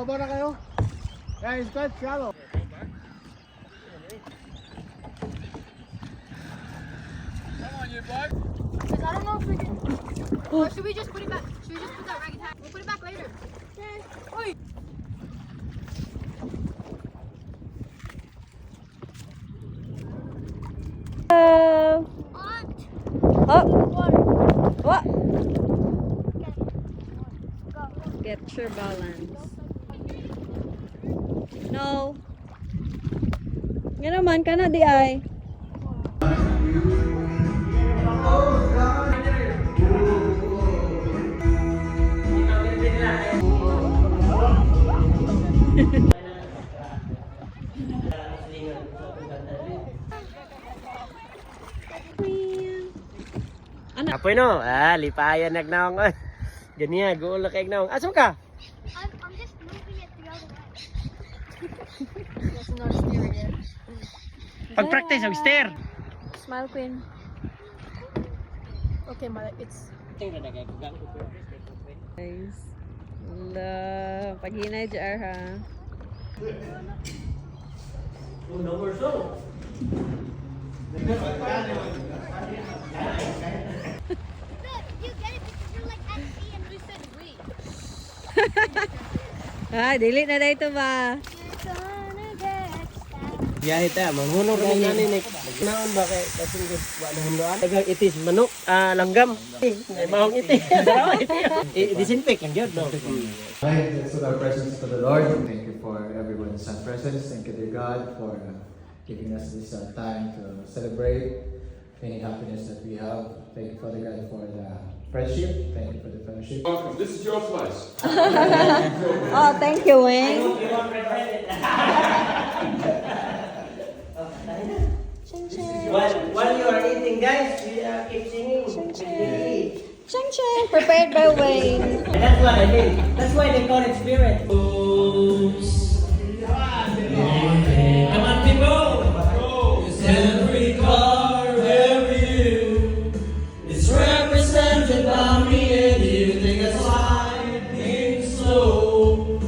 Baba na kayo. Yeah, it's quite shallow. Come on, you boy. Because I don't know if we can. Or should we just put it back? Should we just put that ragged hat? We'll put it back later. Okay. Oi. Oh, Water. what? Okay. Go. Get your balance. No. Nga naman ka na di ay. Apoy no? Lipayan nagnaong. Ganyan, gulo kay nagnaong. Aso ka? I'm just moving it the other way. That's not steering yet. Pag-practice, mag-steer. Smile queen. Okay, but it's. Guys. La, paghinay jar ha. No more so. Look, you get it because you're like at sea and we said we. Ah, dili na dito ba? You're gonna get stuck. Biyahe ta, manghunong ka na ni. Naon ba kay kasing gud wa na hundoan? Tagang itis manok, langgam. Ay mahong itis. Disinfect ang gyud no. Right, let's put our presence to the Lord. Thank you for everyone's presence. Thank you, dear God, for giving us this time to celebrate any happiness that we have. Thank you, Father God, for the friendship. Thank you for the fellowship. Welcome. This is your place. Oh, thank you, Wayne. While you are eating, guys, we keep singing. Ching ching, prepared by Wayne. That's what I mean. That's why they call it spirit. Come on, people. Every car, every view is represented by me and you. Think it's life, think slow.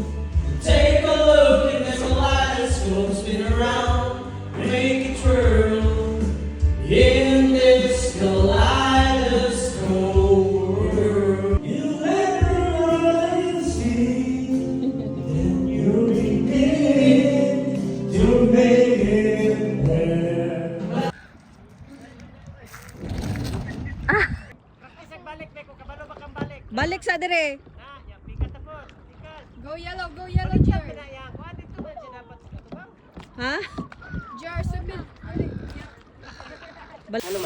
Take a look and there's a kaleidoscope spin around, make it twirl. In this kaleidoscope world, you let the light see, then you begin to make it there. Balik sa dire. Go yellow, Jar. Ha? Jar, submit.